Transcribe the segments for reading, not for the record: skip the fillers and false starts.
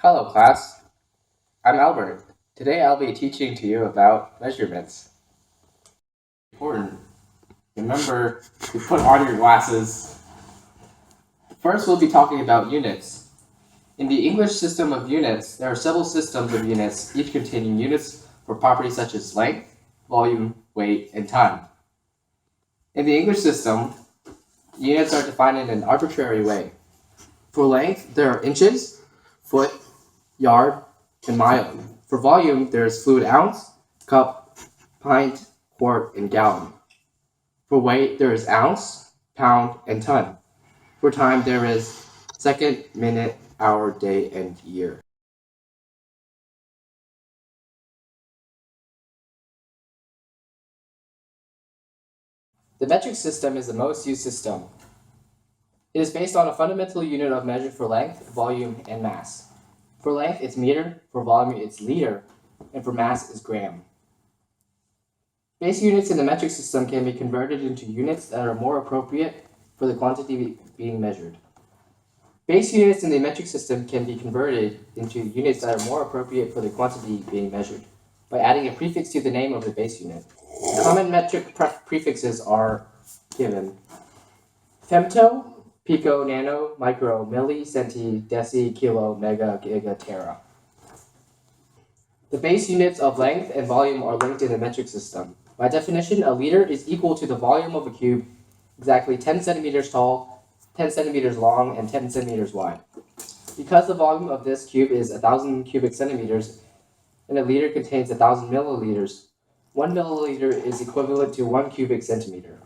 Hello class, I'm Albert. Today I'll be teaching to you about measurements. Important. Remember to put on your glasses. First we'll be talking about units. In the English system of units, there are several systems of units, each containing units for properties such as length, volume, weight, and time. In the English system, units are defined in an arbitrary way. For length, there are inches, foot, yard, and mile. For volume, there is fluid ounce, cup, pint, quart, and gallon. For weight, there is ounce, pound, and ton. For time, there is second, minute, hour, day, and year. The metric system is the most used system. It is based on a fundamental unit of measure for length, volume, and mass. For length, it's meter, for volume, it's liter, and for mass is gram. Base units in the metric system can be converted into units that are more appropriate for the quantity being measured. Base units in the metric system can be converted into units that are more appropriate for the quantity being measured by adding a prefix to the name of the base unit. Common metric prefixes are given: femto, pico, nano, micro, milli, centi, deci, kilo, mega, giga, tera. The base units of length and volume are linked in the metric system. By definition, a liter is equal to the volume of a cube, exactly 10 centimeters tall, 10 centimeters long, and 10 centimeters wide. Because the volume of this cube is 1,000 cubic centimeters, and a liter contains 1,000 milliliters, 1 milliliter is equivalent to 1 cubic centimeter.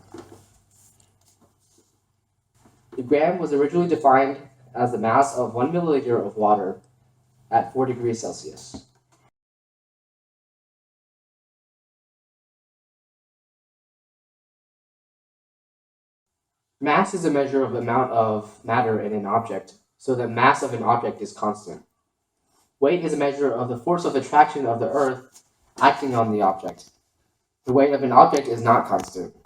The gram was originally defined as the mass of 1 milliliter of water at 4 degrees Celsius. Mass is a measure of the amount of matter in an object, so the mass of an object is constant. Weight is a measure of the force of attraction of the Earth acting on the object. The weight of an object is not constant.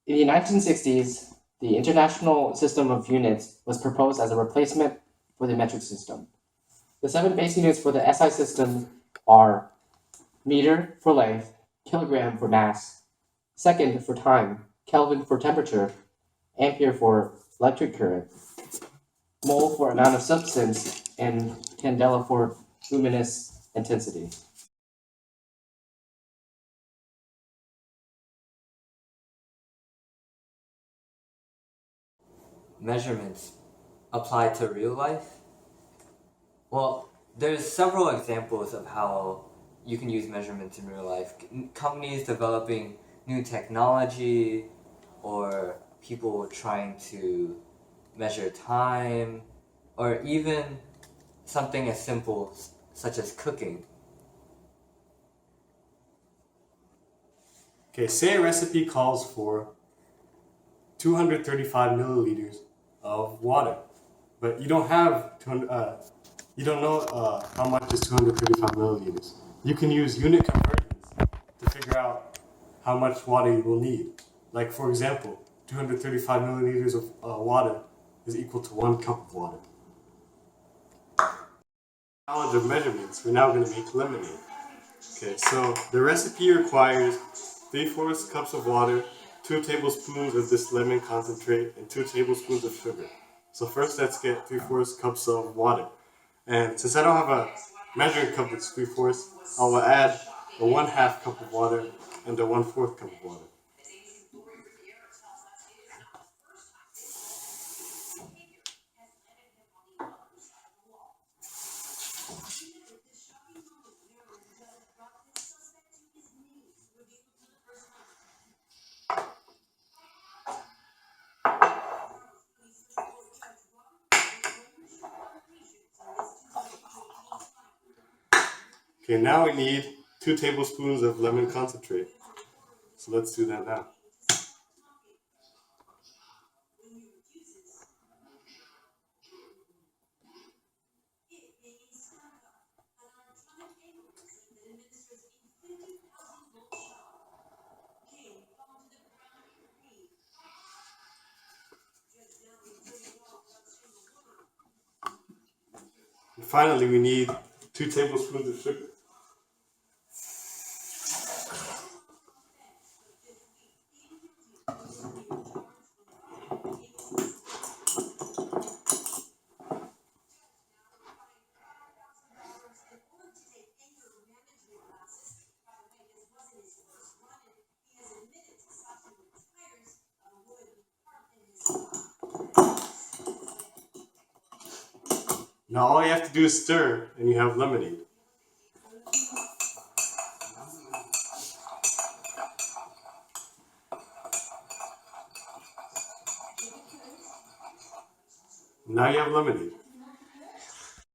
In the 1960s, the International System of Units was proposed as a replacement for the metric system. The 7 base units for the SI system are meter for length, kilogram for mass, second for time, Kelvin for temperature, ampere for electric current, mole for amount of substance, and candela for luminous intensity. Measurements apply to real life? Well, there's several examples of how you can use measurements in real life. Companies developing new technology, or people trying to measure time, or even something as simple such as cooking. Okay, say a recipe calls for 235 milliliters of water, but you don't have 200, you don't know how much is 235 milliliters. You can use unit conversions to figure out how much water you will need. Like, for example, 235 milliliters of water is equal to 1 cup of water. Knowledge of measurements, we're now going to make lemonade. Okay, so the recipe requires 3/4 cups of water, 2 tablespoons of this lemon concentrate, and 2 tablespoons of sugar. So first let's get 3/4 cups of water. And since I don't have a measuring cup that's 3/4, I will add a 1/2 cup of water and a 1/4 cup of water. Okay, now we need 2 tablespoons of lemon concentrate. So let's do that now. finally, we need 2 tablespoons of sugar. Now all you have to do is stir, and you have lemonade. Now you have lemonade.